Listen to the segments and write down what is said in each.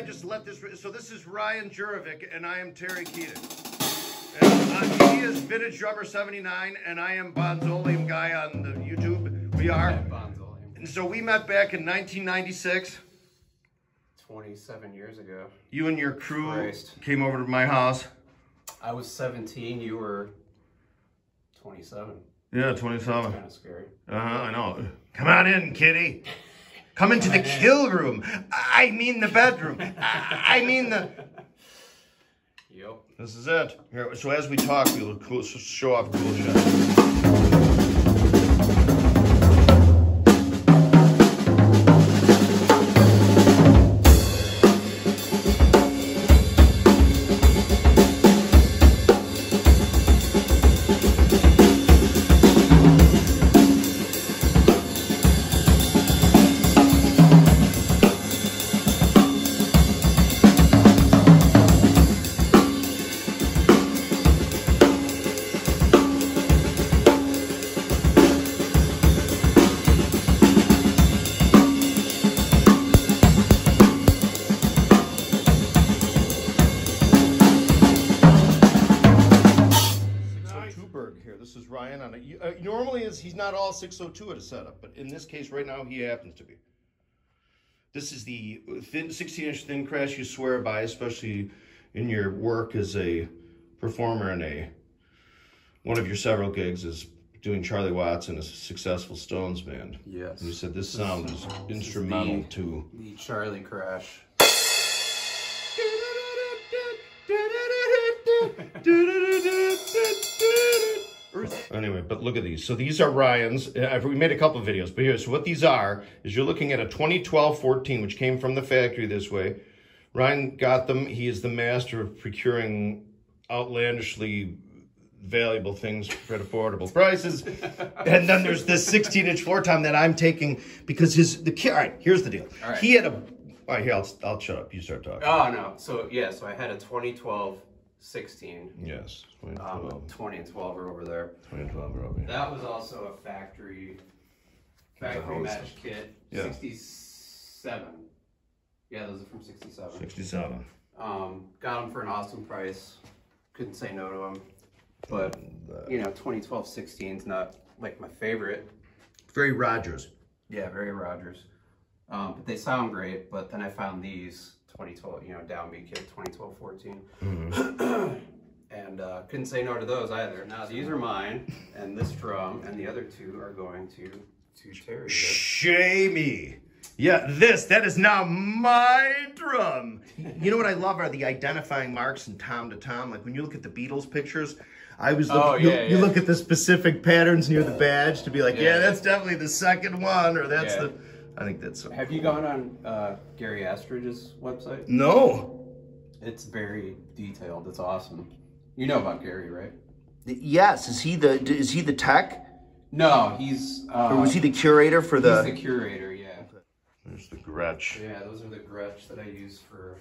just let this... So this is Ryan Juravic, and I am Terry Keating. And he is Vintage Drummer 79, and I am Bonzolium guy on the YouTube. We are. And so we met back in 1996. 27 years ago. You and your crew came over to my house. I was 17, you were 27. Yeah, 27. That's kind of scary. I know. Come on in, kitty. Come into the kill room. I mean the bedroom. I mean the... Yep. This is it. Here, so as we talk, we'll show off cool shots. This is Ryan on a... normally he's not all 602 at a setup, but in this case right now he happens to be. This is the 16-inch thin crash you swear by, especially in your work as a performer in one of your several gigs is doing Charlie Watts and a successful Stones band. Yes. And you said this sound is instrumental to... The Charlie crash. Anyway, but look at these. So these are Ryan's. We made a couple of videos, but here, so what these are is you're looking at a 2012-14, which came from the factory this way. Ryan got them. He is the master of procuring outlandishly valuable things at affordable prices. And then there's this 16-inch floor tom that I'm taking because all right, here's the deal. All right. He had a... All right, here, I'll shut up. You start talking. Oh, no. So, yeah, so I had a 2012 16. Yes. 20 and 12 are over there. 20 and 12 are over here. That was also a factory match kit. Yeah. 67. Yeah, those are from 67. 67. Got them for an awesome price. Couldn't say no to them. But, you know, 2012 16 is not like my favorite. Very Rogers. Yeah, very Rogers. But they sound great. But then I found these 2012, you know, downbeat kit 2012-14. Mm-hmm. And couldn't say no to those either. Now these are mine, and this drum, and the other two are going to Terry. Shamey. Yeah, that is now my drum. You know what I love are the identifying marks in tom to tom. Like when you look at the Beatles pictures, I was looking, you look at the specific patterns near the badge to be like, yeah, that's definitely the second one, or that's the... I think that's... Have you gone on Gary Astridge's website? No. It's very detailed. It's awesome. You know about Gary, right? Yes. Is he the tech? No, he's... or was he the curator for the... He's the curator, yeah. There's the Gretsch. Yeah, those are the Gretsch that I use for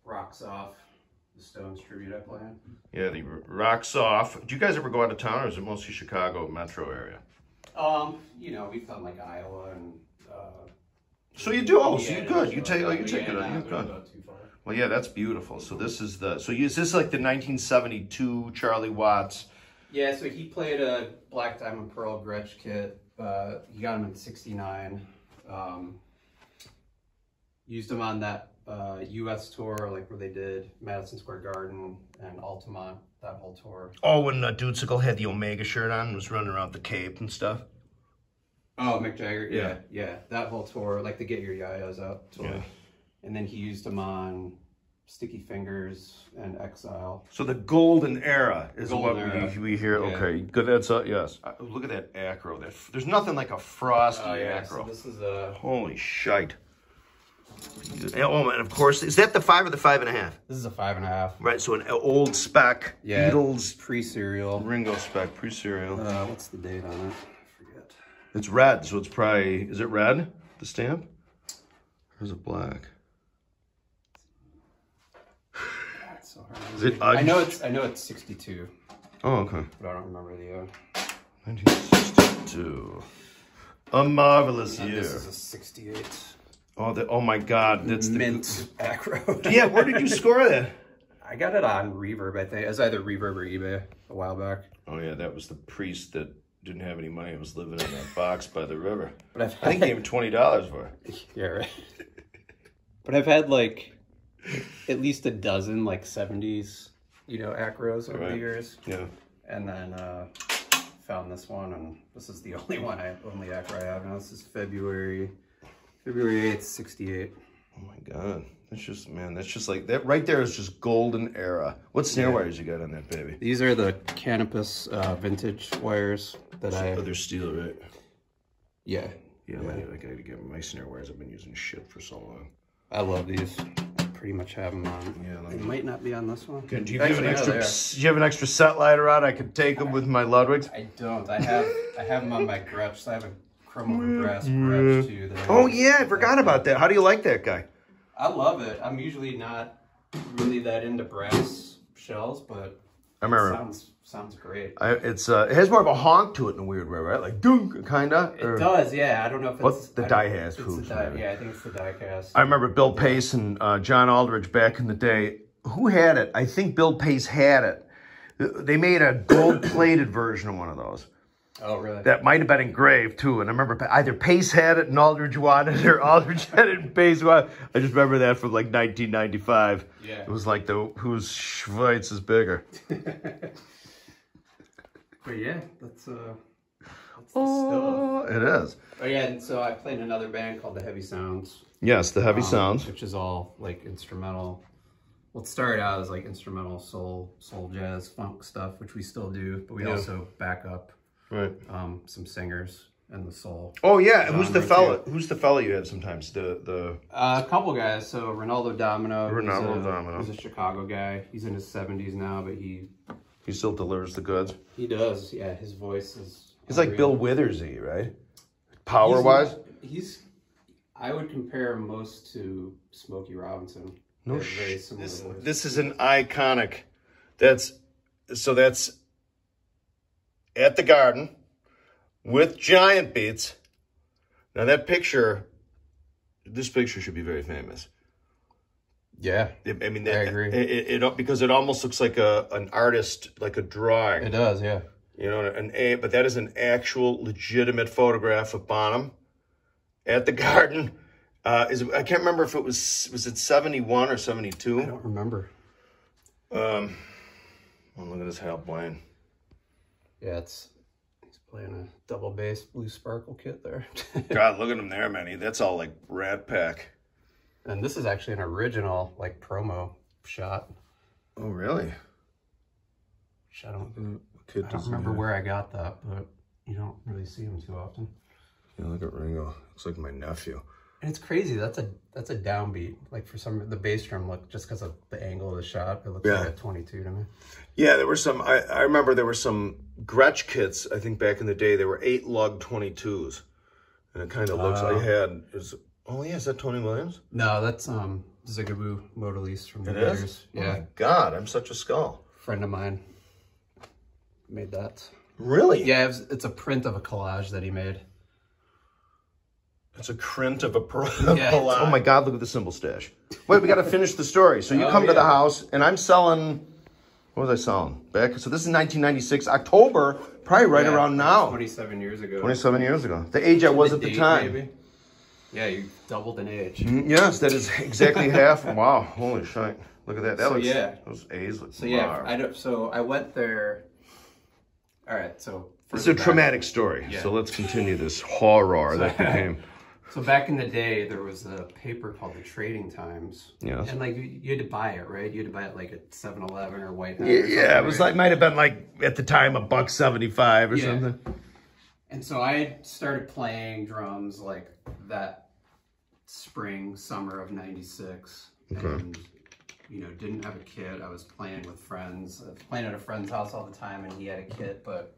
Rocks Off, the Stones tribute I play in. Yeah, the Rocks Off. Do you guys ever go out of town, or is it mostly Chicago metro area? You know, we've done like Iowa and so you do. Oh, so you good. You take it. You good. Too far. Well, yeah, that's beautiful. So this is the. So is this like the 1972 Charlie Watts? Yeah. So he played a Black Diamond Pearl Gretsch kit. He got him in '69. Used him on that U.S. tour, like where they did Madison Square Garden and Altamont. That whole tour. Oh, when Dudesicle had the Omega shirt on and was running around the Cape and stuff. Oh, Mick Jagger, yeah. That whole tour, like the Get Your Yayas Out tour. Yeah. And then he used them on Sticky Fingers and Exile. So the golden era is what we hear. Yeah. Okay, good. That's yes. Look at that acro. There's nothing like a frosty acro. So this is a... Holy shite. Oh, and of course, is that the 5 or the 5.5? This is a 5.5. Right, so an old spec, Beatles pre-serial, Ringo spec, pre-serial. What's the date on it? I forget. It's red, so it's probably, is it red, the stamp? Or is it black? That's so hard. I know it's 62. Oh, okay. But I don't remember the year. 1962. A marvelous year. This is a 68. Oh my God, that's mint acro. Yeah, where did you score that? I got it on Reverb, I think. It was either Reverb or eBay a while back. Oh yeah, that was the priest that didn't have any money. He was living in that box by the river. But I think he gave him $20 for it. Yeah, right. But I've had like at least a dozen like 70s, acros over the years. Yeah. And then found this one, and this is the only acro I have now. This is February 8th, 68. Oh my God. That's just like that right there is just golden era. What snare wires you got on that baby? These are the Canopus vintage wires that they're steel, right? Yeah. Yeah, I gotta get my snare wires. I've been using shit for so long. I love these. I pretty much have them on. Yeah, they might not be on this one. Okay, do you have an extra set lighter on? I could take them with my Ludwigs. I don't. I have them on my Gretsch. So I have a chrome over brass Gretsch too. Oh yeah, I forgot about that. How do you like that guy? I love it. I'm usually not really that into brass shells, but I remember it sounds great. It has more of a honk to it in a weird way, right? Like dunk, kinda. It does, yeah. I don't know if it's what's the die has. Yeah, I think it's the die cast. I remember Bill Pace and John Aldridge back in the day. Who had it? I think Bill Pace had it. They made a gold-plated version of one of those. Oh, really? That might have been engraved, too. And I remember either Pace had it and Aldridge wanted it, or Aldridge had it and Pace wanted it. I just remember that from, like, 1995. Yeah. It was like whose Schweiz is bigger. But, yeah, that's the stuff. It is. Oh, yeah, and so I played in another band called the Heavy Sounds. Yes, the Heavy Sounds. Which is all, like, instrumental. Well, it started out as, like, instrumental soul, jazz, funk stuff, which we still do. But we also back up. Right. Some singers and the soul. Oh yeah, who's the fella? Who's the fella you have sometimes? A couple guys. So Ronaldo Domino. Domino. He's a Chicago guy. He's in his 70s now, but he still delivers the goods. He does. Yeah, his voice is. He's like Bill Withersy, right? Power wise. I would compare him most to Smokey Robinson. No shit. This is an iconic. That's at the Garden with giant beats. Now this picture should be very famous. Yeah, I agree. It because it almost looks like an artist, like a drawing. It does, yeah. But that is an actual legitimate photograph of Bonham at the Garden. I can't remember if it was it 71 or 72. I don't remember. Well, look at this Hal Blaine. Yeah, he's playing a double bass blue sparkle kit there. God, look at him there, man. That's all like Rat Pack. And this is actually an original like promo shot. Oh, really? Which I don't remember where I got that, but you don't really see them too often. Yeah, look at Ringo. Looks like my nephew. And it's crazy. That's a downbeat. Like for the bass drum look, just because of the angle of the shot, it looks like a 22 to me. Yeah, there were some. I remember there were some Gretsch kits. I think back in the day, there were 8-lug 22s, and it kind of looks. Oh yeah, is that Tony Williams? No, that's Zigaboo Modalise from the Raiders. Yeah. Oh my God, I'm such a skull. Friend of mine made that. Really? Yeah, it's a print of a collage that he made. It's a print of a collage. Oh my God, look at the cymbal stash. Wait, we got to finish the story. So you come to the house, and I'm selling. What was I selling? So this is 1996, October, probably right around now. 27 years ago. 27 years ago. The age I was at the time. Maybe? Yeah, you doubled in age. Yes, that is exactly half. Wow, holy shit. Look at that. Those A's look so I went there. All right, so. It's a traumatic story, so let's continue this horror that became. So back in the day, there was a paper called the Trading Times. Yes. And like you had to buy it, right? You had to buy it like at 7-Eleven or White House. Yeah, it was like, might have been like at the time $1.75 or something. And so I started playing drums like that summer of '96. Okay. And, didn't have a kit. I was playing with friends. I was playing at a friend's house all the time, and he had a kit, but,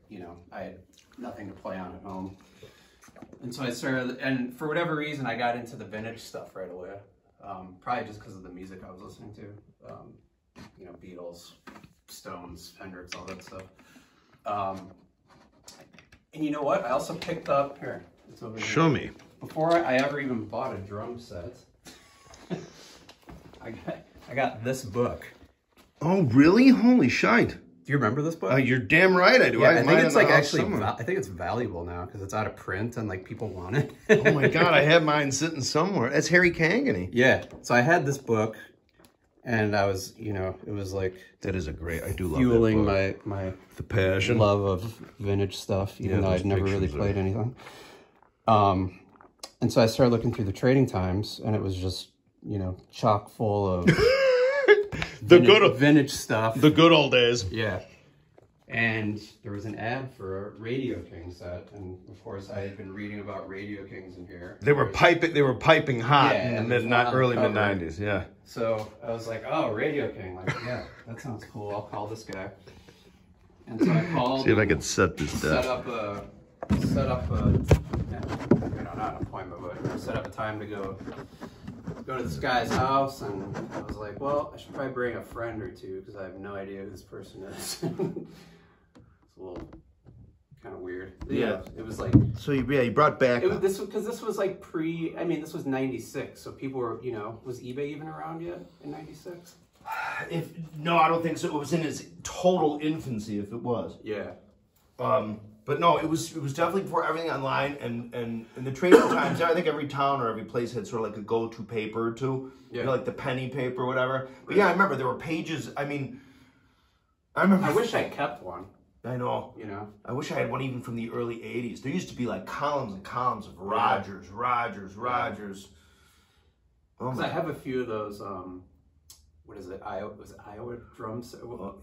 I had nothing to play on at home. And so I started, and for whatever reason, I got into the vintage stuff right away. Probably just because of the music I was listening to. Beatles, Stones, Hendrix, all that stuff. And you know what? I also picked up, here, it's over here. Show me. before I ever even bought a drum set, I got this book. Oh, really? Holy shite. Do you remember this book? You're damn right I do. Yeah, I think it's like actually, I think it's valuable now because it's out of print and like people want it. Oh my God, I have mine sitting somewhere. That's Harry Cangany. Yeah, so I had this book and I was, you know, it was like... That is a great, I do love fueling that book. my the passion. love of vintage stuff, even though I'd never really played anything. And so I started looking through the trading times and it was just, you know, chock full of... vintage stuff. The good old days. Yeah. And there was an ad for a Radio King set, and of course I had been reading about Radio Kings in here. They were piping hot in the early mid '90s. Yeah. So I was like, oh, Radio King, like, yeah, that sounds cool. I'll call this guy. And so I called. See if I can set this down. Set up a, you know, not an appointment, but set up a time to go to this guy's house, and I was like, well, I should probably bring a friend or two because I have no idea who this person is. It's a little kind of weird. Yeah, it was like. So you brought back. This was like pre. I mean, this was '96, so people were, you know, was eBay even around yet in '96? No, I don't think so. It was in its total infancy, if it was. Yeah. But no, it was definitely before everything online and in the trading times. I think every town or every place had sort of like a go-to paper or two. Yeah. You know, like the penny paper or whatever. But yeah, I remember there were pages. I mean, I wish I kept one. I know. You know. I wish I had one even from the early '80s. There used to be like columns and columns of Rogers. Because I have a few of those. What is it? Iowa? Was it Iowa drums?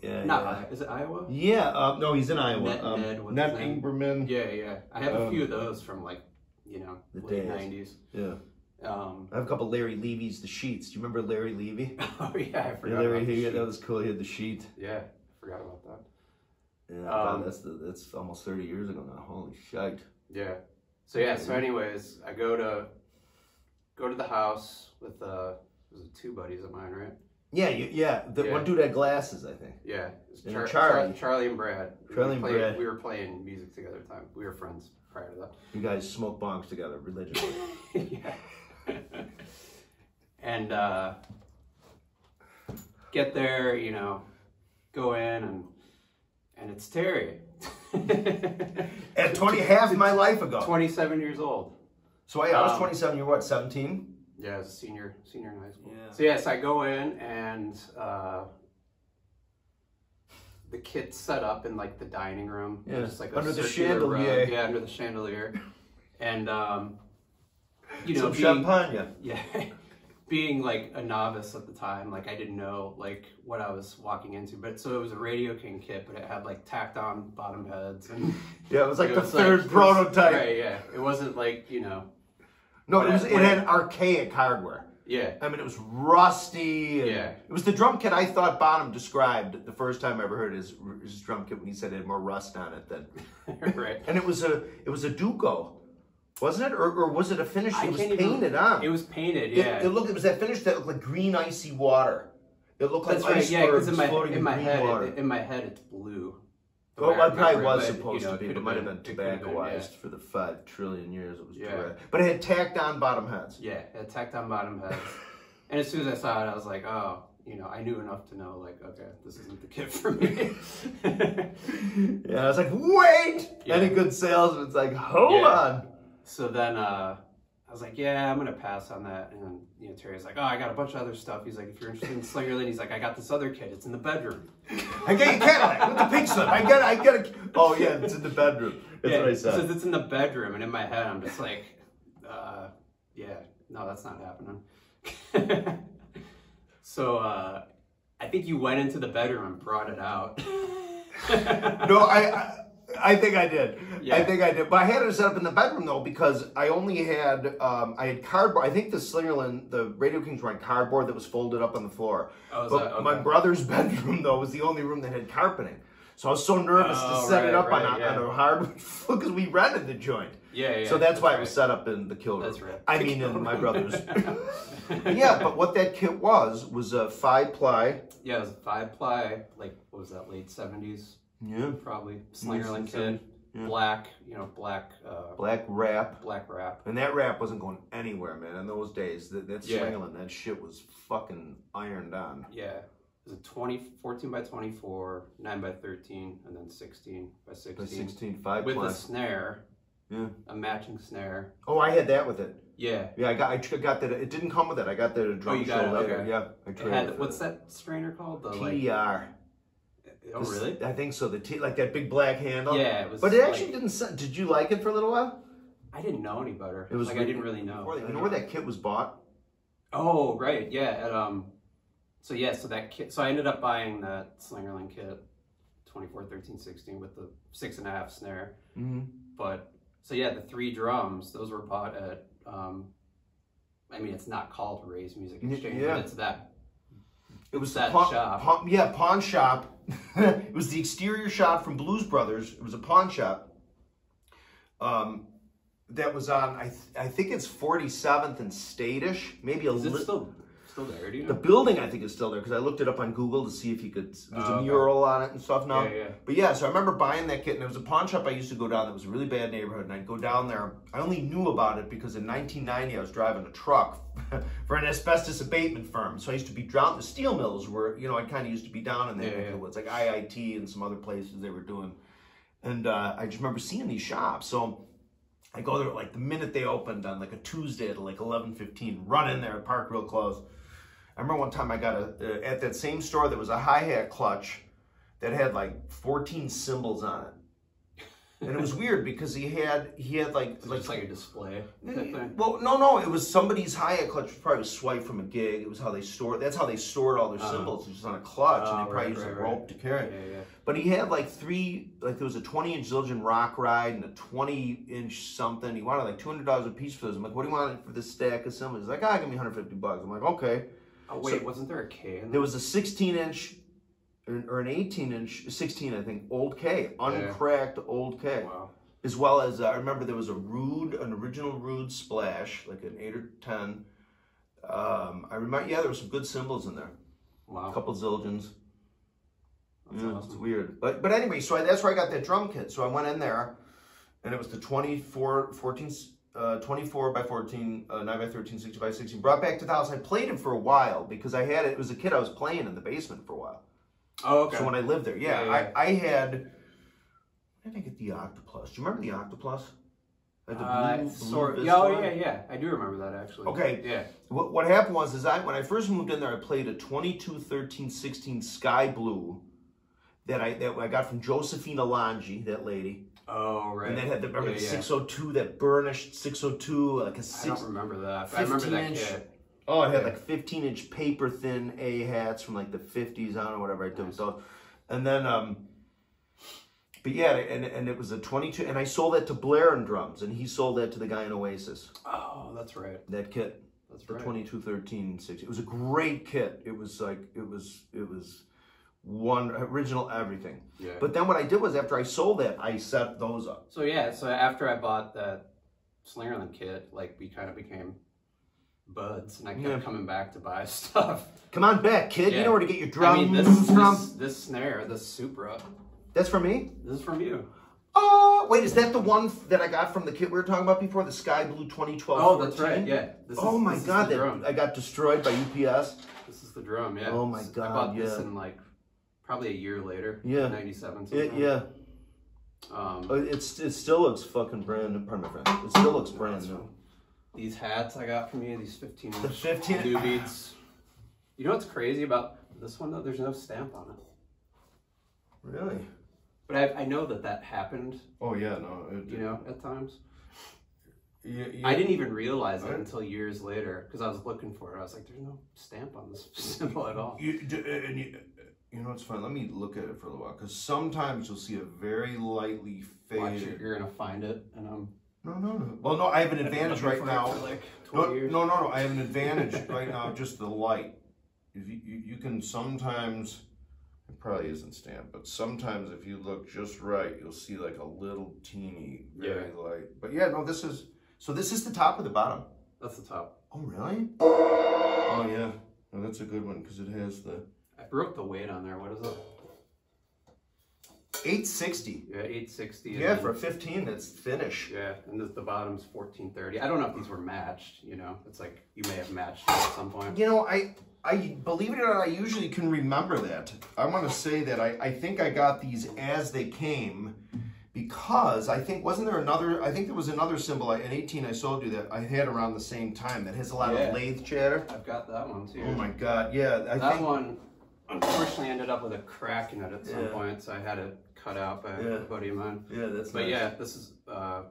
Yeah. Is it Iowa? Yeah. No, he's in Iowa. Ned Ingerman. Yeah. I have a few of those from like, you know, the late '90s. Yeah. I have a couple Larry Levy's, the sheets. Do you remember Larry Levy? Oh yeah, I forgot. About the sheet. That was cool. He had the sheet. Yeah, I forgot about that. Yeah, that's almost 30 years ago now. Holy shite. Yeah. So yeah. So anyways, I go to the house with was it two buddies of mine, right? Yeah. One dude had glasses, I think. Yeah. Charlie and Brad. We were playing music together at the time. We were friends prior to that. You guys smoked bongs together religiously. Yeah. And get there, you know, go in and it's Terry. At half my life ago. 27 years old. So I was 27. You're what, 17? Yeah, I was a senior in high school. Yeah. So yes, I go in and the kit's set up in like the dining room. Yeah, just like under the chandelier. Yeah, under the chandelier. And you know, some champagne. Yeah. Being like a novice at the time, like I didn't know like what I was walking into. But so it was a Radio King kit, but it had like tacked on bottom heads and yeah, it was like the third prototype. Right, yeah. It wasn't like, you know. No, it had archaic hardware. Yeah. I mean, it was rusty. And yeah. It was the drum kit I thought Bonham described the first time I ever heard his drum kit when he said it had more rust on it than. Right. And it was a Duco, wasn't it? Or was it a finish? It was painted on. It was painted, yeah. It was that finish that looked like green icy water. It looked like icebergs floating in green water. In my head, it's blue. Well, it probably was supposed to be. It might have been tobaccoized for the 5 trillion years it was dry. But it had tacked on bottom heads. Yeah, it had tacked on bottom heads. And as soon as I saw it, I was like, oh, you know, I knew enough to know, like, okay, this isn't the kit for me. Yeah, I was like, wait! Yeah. Any good salesman's like, hold on. So then I was like, yeah, I'm going to pass on that. And then, you know, Terry's like, oh, I got a bunch of other stuff. He's like, if you're interested in Slingerland, he's like, I got this other kit. It's in the bedroom. I got your Cadillac with the pink slip. I got a... Oh, yeah, it's in the bedroom. That's what I said. He says it's in the bedroom. And in my head, I'm just like, yeah, no, that's not happening. So I think you went into the bedroom and brought it out. No, I think I did. Yeah. I think I did. But I had it set up in the bedroom, though, because I only had, I had cardboard. I think the Slingerland, the Radio Kings were on cardboard that was folded up on the floor. Oh, but okay. My brother's bedroom, though, was the only room that had carpeting. So I was so nervous to set it up on a hardwood floor because we rented the joint. Yeah. So that's why it was set up in the kill room. That's right. I mean, in my brother's. Yeah, but what that kit was a 5-ply. Yeah, it was a 5-ply, like, what was that, late 70s? Yeah. Probably. Slingerland kit. black, you know, black wrap. Black wrap. And that wrap wasn't going anywhere, man. In those days, that Swingling, that shit was fucking ironed on. Yeah. It was a 14 by 24, 9 by 13, and then 16 by 16. By 16, 5 with plus. a snare. Yeah. A matching snare. Oh, I had that with it. Yeah. Yeah, I got that. It didn't come with it. I got that at a drum show later. Okay. Yeah, I traded it. What's that strainer called? The TDR. Oh, really? I think so. Like that big black handle. Yeah, it was. But it actually didn't. Did you like it for a little while? I didn't know any better. It was like I didn't really know. You know where that kit was bought? Oh, right. Yeah. At So yeah. So that kit. So I ended up buying that Slingerland kit, 24, 13, 16 with the 6.5 snare. Mm-hmm. But so yeah, the 3 drums. Those were bought at. I mean, it's not called Ray's Music Exchange, but it's that. It was that shop. Pawn shop. It was the exterior shop from Blues Brothers. It was a pawn shop. That was on, I think it's 47th and Stadish, maybe a little. Is it still there? Do you know? The building, I think, is still there because I looked it up on Google to see if you could. There's a mural on it and stuff now. Yeah. But yeah, so I remember buying that kit, and it was a pawn shop I used to go down. That was a really bad neighborhood, and I'd go down there. I only knew about it because in 1990 I was driving a truck for an asbestos abatement firm. So I used to be down the steel mills where I kind of used to be down in there. It was like IIT and some other places they were doing, and I just remember seeing these shops. So I go there like the minute they opened on like a Tuesday at like 11:15. Run in there, park real close. I remember one time I got at that same store there was a hi-hat clutch that had like 14 cymbals on it, and it was weird because he had like just like a display type thing. Well, no, it was somebody's hi-hat clutch. Probably swiped from a gig. It was how they stored. That's how they stored all their cymbals, just on a clutch, and they probably used a rope to carry it. Yeah. But he had like 3, like there was a 20-inch Zildjian rock ride and a 20-inch something. He wanted like $200 a piece for those. I'm like, what do you want for this stack of cymbals? He's like, give me $150. I'm like, okay. Oh wait, wasn't there a K in there? There was a 16-inch or an 18-inch, 16 I think, old K, uncracked old K. Wow. As well as I remember there was an original Rude Splash, like an 8 or 10. I remember, there were some good cymbals in there. Wow. A couple Zildjians. That's awesome. It's weird. But anyway, so that's where I got that drum kit. So I went in there, and it was the 24 by 14, 9 by 13, 60 by 16. Brought back to the house. I played it for a while because I had it. It was a kit I was playing in the basement for a while. Oh, okay. So when I lived there, I had. Where did I get the Octoplus? Do you remember the Octoplus? Like the blue yeah. I do remember that actually. Okay. Yeah. What happened was when I first moved in there, I played a 22, 13, 16 Sky Blue that I got from Josephina Lange, that lady. Oh, right. And that had the 602, that burnished 602, like a 6. I don't remember that. I remember that kit. Oh, it had like 15-inch paper thin A hats from like the 50s. I don't know whatever I did with those. And then, but yeah, and it was a 22, and I sold that to Blair and Drums, and he sold that to the guy in Oasis. Oh, that's right. That kit. That's the right. 22, 13, 16. It was a great kit. It was like it was one original everything. Yeah. But then what I did was after I sold that, I set those up. So yeah, so after I bought that Slingerland kit, like we kind of became buds, and I kept coming back to buy stuff. Come on back, kid. You know where to get your drums from. This snare, this Supra. That's for me? This is from you. Oh, wait, is that the one that I got from the kit we were talking about before? The Sky Blue 2012 Oh, that's right, yeah. My God, I got destroyed by UPS. This is the drum, yeah. Oh my God, I bought this in like probably a year later. Yeah. 97. It still looks fucking brand new. Pardon my friend. It still looks brand new. These hats I got from you, these 15 The 15 new beats. You know what's crazy about this one though? There's no stamp on it. Really? But I know that happened. Oh yeah, no. At times. Yeah. I didn't even realize it until years later because I was looking for it. I was like, "There's no stamp on this symbol at all." You know what's fun? Let me look at it for a little while because sometimes you'll see a very lightly faded. You're gonna find it, and No. Well, no, I have an advantage right now. For like 20 years. No. I have an advantage right now. Just the light. If you can sometimes. It probably isn't stamped, but sometimes if you look just right, you'll see like a little teeny, very light. But yeah, no, this is the top or the bottom? That's the top. Oh, really? Oh, yeah. No, that's a good one because it has the... I broke the weight on there. What is it? $860. Yeah, $860. Yeah, for a 15, that's finish. Yeah, and the bottom's $1430. I don't know if these were matched. You know, it's like you may have matched them at some point. You know, I believe it or not, I usually can remember that. I want to say that I think I got these as they came, because I think, wasn't there another, I think there was another symbol, an 18 I sold you that I had around the same time that has a lot of lathe chatter. I've got that one too. Oh my God, yeah. That one unfortunately ended up with a crack in it at some point, so I had it cut out by a buddy of mine. Yeah, that's But nice. yeah, this is, I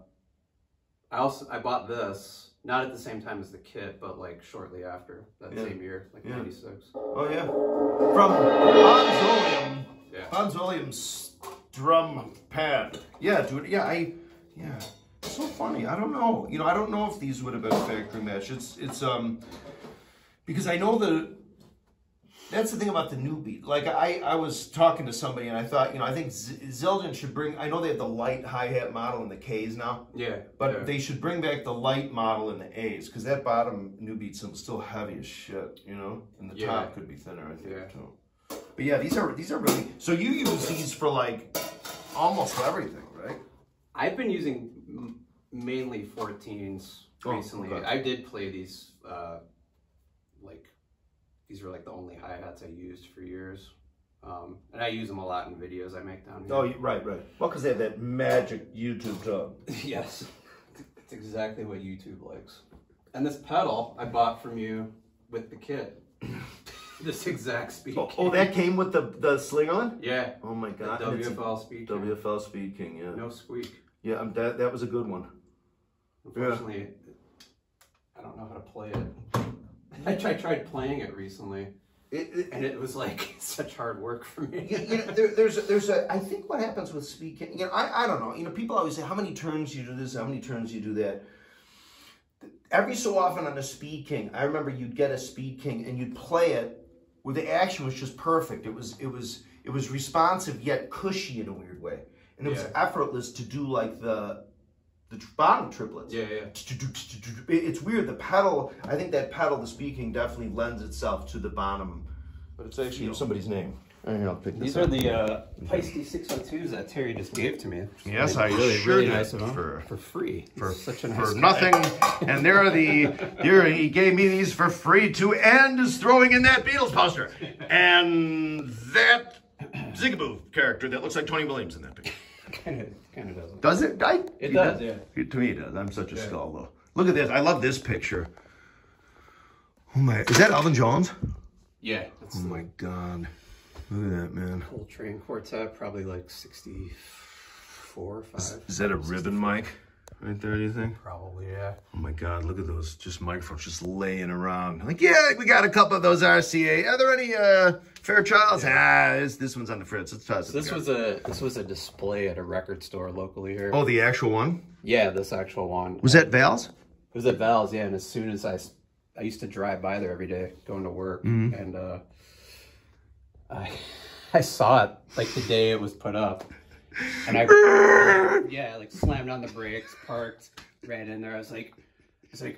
bought this, not at the same time as the kit, but like shortly after, that same year, like 96. Oh yeah. From Hans Oleum. Yeah. Hans Oleum's drum pad. Yeah, dude, yeah. It's so funny. I don't know. You know, I don't know if these would have been factory match. It's because I know that's the thing about the new beat. Like I was talking to somebody and I thought, you know, I think Zildjian should bring, I know they have the light hi-hat model in the K's now. Yeah. But they should bring back the light model in the A's, because that bottom new beat's still heavy as shit, you know? And the top could be thinner, I think, too. But yeah, these are really, so you use these for like almost everything, right? I've been using mainly 14s recently. Okay. I did play these, these were like the only hi-hats I used for years. And I use them a lot in videos I make down here. Oh, right. Well, because they have that magic YouTube tone. Yes, it's exactly what YouTube likes. And this pedal I bought from you with the kit. This exact speed king. Oh, that came with the Slingerland? Yeah. Oh my God. The WFL Speed King. WFL Speed King, yeah. No squeak. Yeah, that was a good one. Unfortunately, I don't know how to play it. I tried playing it recently, and it was like such hard work for me. You know, there's a, I think what happens with Speed King, you know, I don't know, you know, people always say, how many turns you do this, how many turns you do that. Every so often on a Speed King, I remember you'd get a Speed King and you'd play it where the action was just perfect. It was responsive yet cushy in a weird way, and it was effortless to do like the bottom triplets. Yeah. It's weird. The pedal, I think that pedal, the Speed King, definitely lends itself to the bottom. But it's actually somebody's name. I'll pick These are the Feisty 602s that Terry just gave to me. Yes, I really, sure really did. nice of him. For free. For such a nice for nothing. And he gave me these for free too, and is throwing in that Beatles poster. And that Zigaboo character that looks like Tony Williams in that picture. Kind of doesn't. Does it? It does, yeah. To me, it does. I'm such a skull, though. Look at this. I love this picture. Oh, my. Is that Elvin Jones? Yeah. Oh, my God. Look at that, man. Coltrane Quartet, probably like 64 or 5. Is that a ribbon mic right there, do you think? Probably, yeah. Oh, my God. Look at those just microphones just laying around. Like, yeah, we got a couple of those RCA. Are there any Fairchilds? Yeah. This one's on the fritz. Let's toss it. This was a display at a record store locally here. Oh, the actual one? Yeah, this actual one. Was that Val's? It was at Val's, yeah. And as soon as I used to drive by there every day going to work, and I saw it like the day it was put up, and I like slammed on the brakes, parked, ran in there. I was like,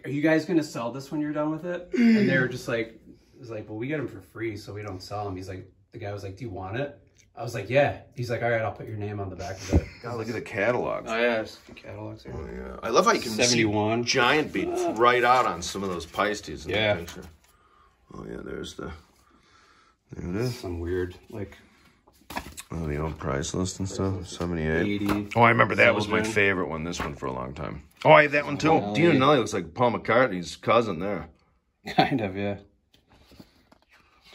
are you guys gonna sell this when you're done with it? And they were just like, it was like, well, we get them for free, so we don't sell them. He's like, the guy was like, do you want it? I was like, yeah. He's like, all right, I'll put your name on the back of it. God, look at the catalogs. Oh yeah, there's a few catalogs here. Oh, yeah. I love how you can 71. see giant beats right out on some of those Peisties in the picture. Oh yeah, there it is. Some weird, like, oh, the old price list and stuff. 78. 80. Oh, I remember that was my favorite one. This one for a long time. Oh, I have that one too. Dino Nelly looks like Paul McCartney's cousin there. Kind of, yeah.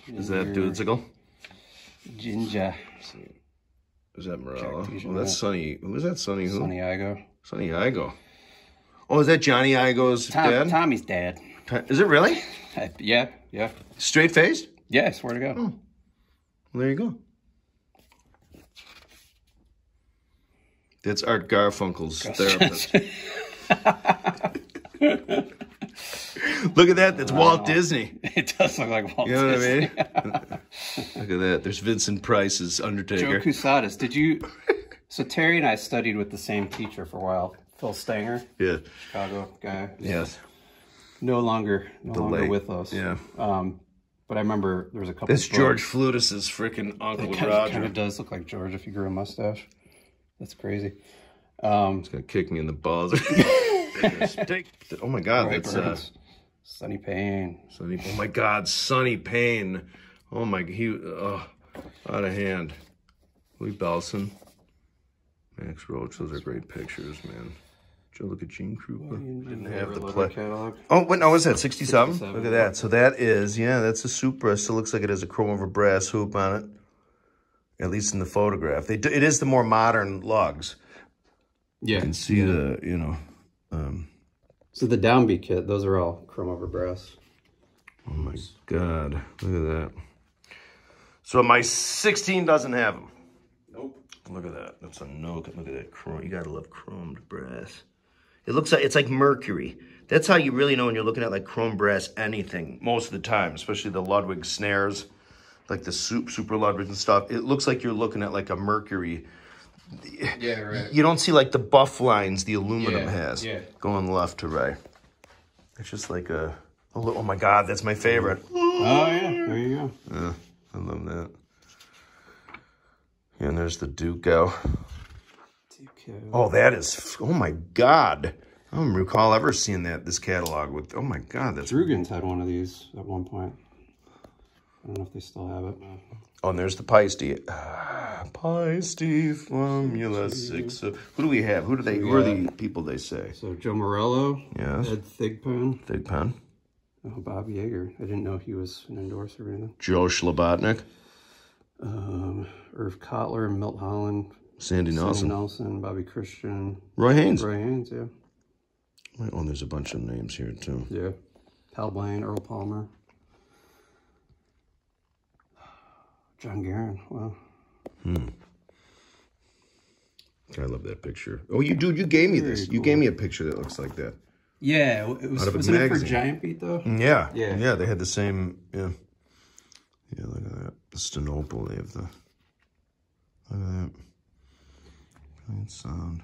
Is that Dudzigal? Ginger. Is that Morello? Oh, that's Sonny. Who is that? Sonny who? Sonny Igo. Sonny Igo. Oh, is that Johnny Igo's dad? Tommy's dad. Is it really? Yeah. Straight faced? Yeah, I swear to God. Oh. Well, there you go. That's Art Garfunkel's therapist. Look at that. That's Walt Disney. It does look like Walt Disney. You know what I mean? Look at that. There's Vincent Price's Undertaker. Joe Cusatis. Did you... So Terry and I studied with the same teacher for a while. Phil Stanger. Yeah. Chicago guy. Yes. No longer with us. Yeah. But I remember there was a couple. This George Flutus's freaking Uncle Roger. Kind of does look like George if you grew a mustache. That's crazy. It's gonna kick me in the balls. Oh my God, that's Sonny Payne. Oh my God, Sonny Payne. Oh my, out of hand. Louis Belson, Max Roach. Those are great pictures, man. Joe, look at Gene Krupa. Didn't have the play. Catalog. Oh, what? No, was that 67? Look at that. So that is, yeah, that's a Supra. Still looks like it has a chrome over brass hoop on it. At least in the photograph. It is the more modern lugs. Yeah. You can see the, you know. So the downbeat kit, those are all chrome over brass. Oh my God. Look at that. So my 16 doesn't have them. Nope. Look at that. That's a no. Look at that chrome. You gotta love chromed brass. It looks like, it's like mercury. That's how you really know when you're looking at like chrome brass anything, most of the time, especially the Ludwig snares, like the super Ludwig and stuff. It looks like you're looking at like a mercury. Yeah, right. You don't see like the buff lines the aluminum has going left to right. It's just like a little, oh my God, that's my favorite. Oh yeah, there you go. Yeah, I love that. Yeah, and there's the Duco. Oh, that is, oh my God. I don't recall ever seeing this catalog with, oh my God, that's... Rugen's had one of these at one point. I don't know if they still have it. Oh, and there's the Peisty. Peisty Formula 6. So who do we have? Who are the people they say? So Joe Morello. Yes. Ed Thigpen. Thigpen. Oh, Bob Yeager. I didn't know he was an endorser or anything. Joe Schlabotnik. Irv Kotler, Milt Holland. Sandy Nelson, Bobby Christian. Roy Haynes. Roy Haynes, yeah. Oh, there's a bunch of names here, too. Yeah. Hal Blaine, Earl Palmer. John Guerin, wow. I love that picture. Oh, you gave me this. Cool. You gave me a picture that looks like that. Yeah, it was. Wasn't it for Giant Beat though? Yeah, yeah. They had the same. Yeah, yeah. Look at that. The Stenople. They have the. Look at that. Brilliant sound.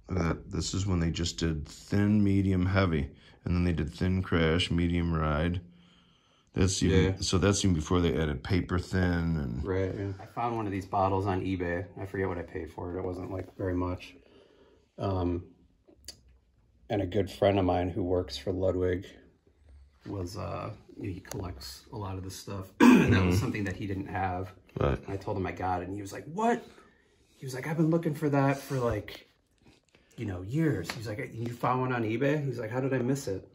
Look at that. This is when they just did thin, medium, heavy, and then they did thin crash, medium ride. That's even so. That's even before they added paper thin and. Right. Yeah. I found one of these bottles on eBay. I forget what I paid for it. It wasn't like very much. And a good friend of mine who works for Ludwig was he collects a lot of this stuff, and that was something that he didn't have. Right. And I told him I got it, and he was like, "What?" He was like, "I've been looking for that for like, years." He's like, "You found one on eBay?" He's like, "How did I miss it?"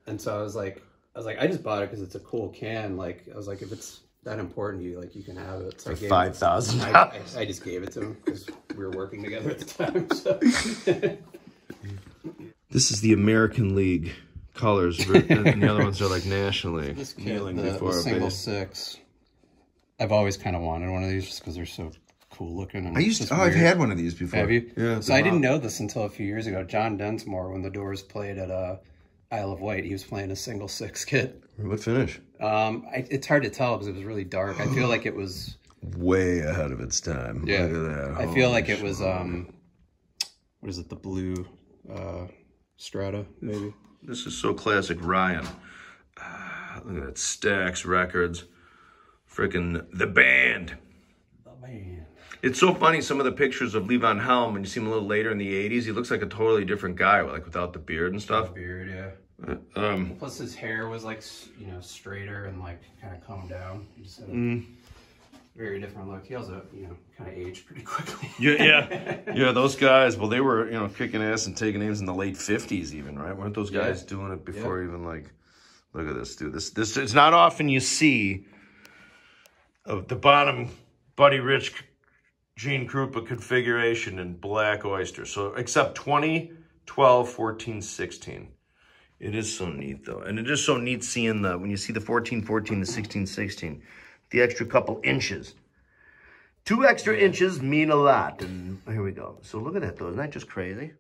And so I was like, I just bought it because it's a cool can. Like, I was like, if it's that important to you, like, you can have it. So for $5,000. I just gave it to him because we were working together at the time. So. This is the American League colors, and the other ones are like National League. This kneeling before the single six. I've always kind of wanted one of these just because they're so cool looking. And I've had one of these before. Have you? Yeah. So I didn't know this until a few years ago. John Densmore, when the Doors played at Isle of Wight, he was playing a single six kit. What finish? It's hard to tell because it was really dark. I feel like it was way ahead of its time. Yeah. Look at that. I feel like it was what is it? The blue Strata, maybe. This is so classic Ryan. Look at that. Stax Records. Freaking The Band. The Band. It's so funny, some of the pictures of Levon Helm, when you see him a little later in the 80s, he looks like a totally different guy, like without the beard and stuff. Beard, yeah. Plus his hair was like, straighter and like kind of combed down. He just had a very different look. He also, kind of aged pretty quickly. Yeah, those guys, well, they were, kicking ass and taking names in the late 50s even, right? Weren't those guys doing it before even like, look at this, dude. This it's not often you see of the bottom Buddy Rich Gene Krupa configuration in black Oyster. So except 20, 12, 14, 16. It is so neat though. And it is so neat seeing when you see the 14, 14, the 16, 16, the extra couple inches. 2 extra inches mean a lot. And here we go. So look at that though. Isn't that just crazy?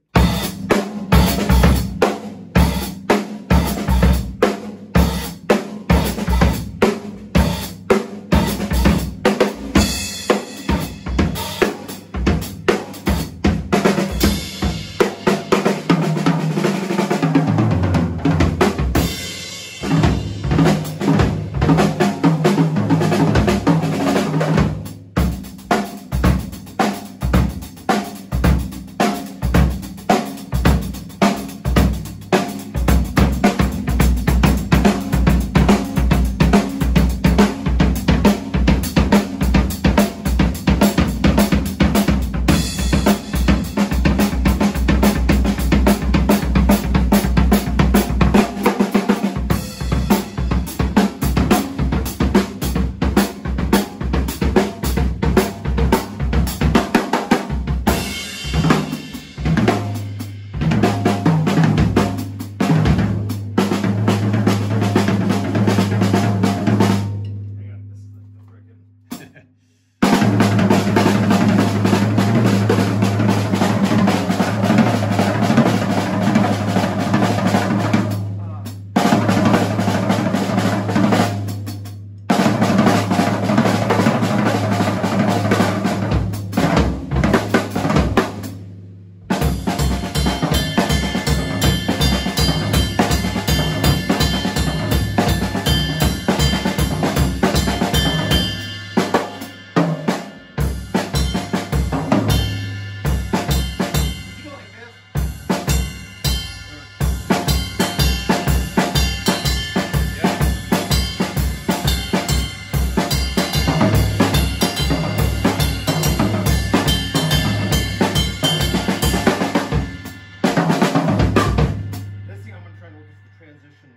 transition,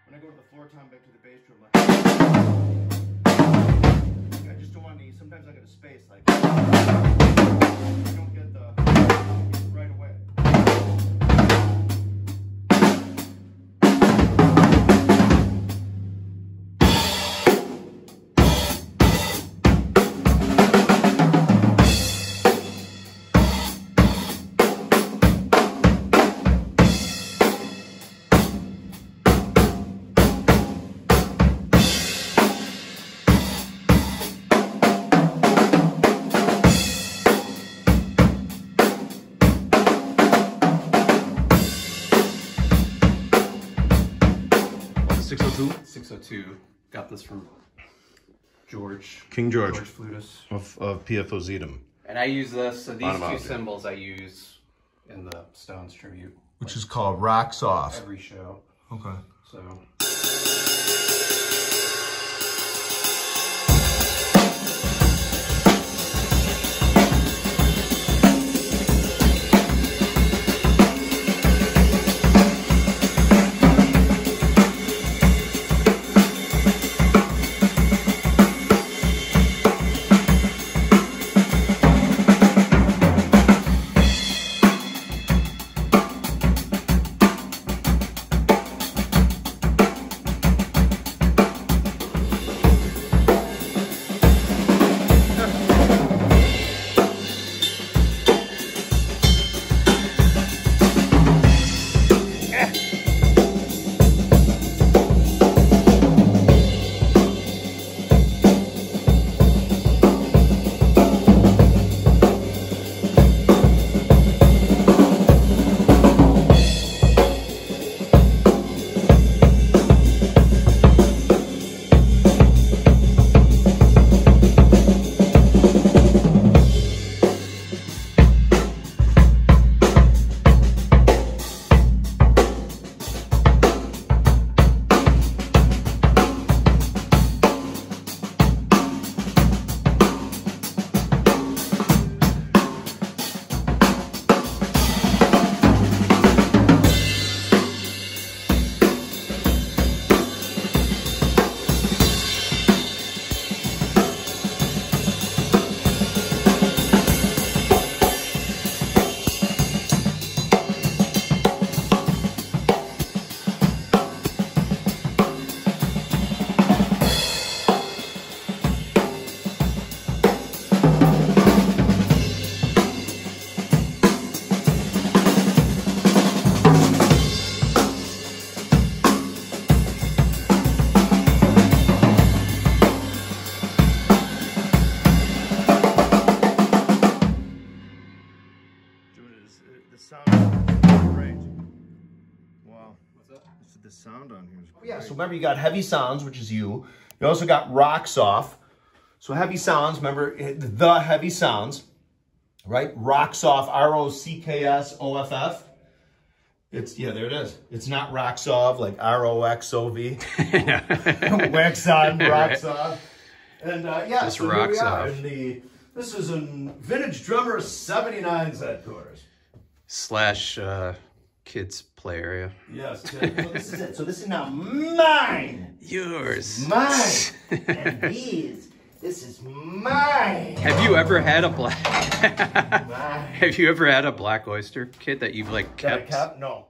when I go to the floor tom back to the bass drum, like, I just don't want any, sometimes I get a space like I don't get the right away. Got this from George. King George. George Flutist. Of PFO Zetum. And I use this, so these two cymbals I use in the Stones tribute. Which is called Rocks Off. Every show. Okay. So... sound on here is great. Yeah, so remember you got heavy sounds, which is you. You also got rocks off. So heavy sounds, remember the heavy sounds, right? Rocks off, R-O-C-K-S-O-F-F. It's, yeah, there it is. It's not rocks off like R-O-X-O-V. Wax on, rocks off. And yeah, just so rocks here we are off. in the, this is a Vintage Drummer 79's headquarters. Slash kids play area. Yes, so this is it. So this is now mine. Yours. Mine. And these, this is mine. Have you ever had a black? Mine. Have you ever had a black oyster kit that you've like That I kept? kept? No.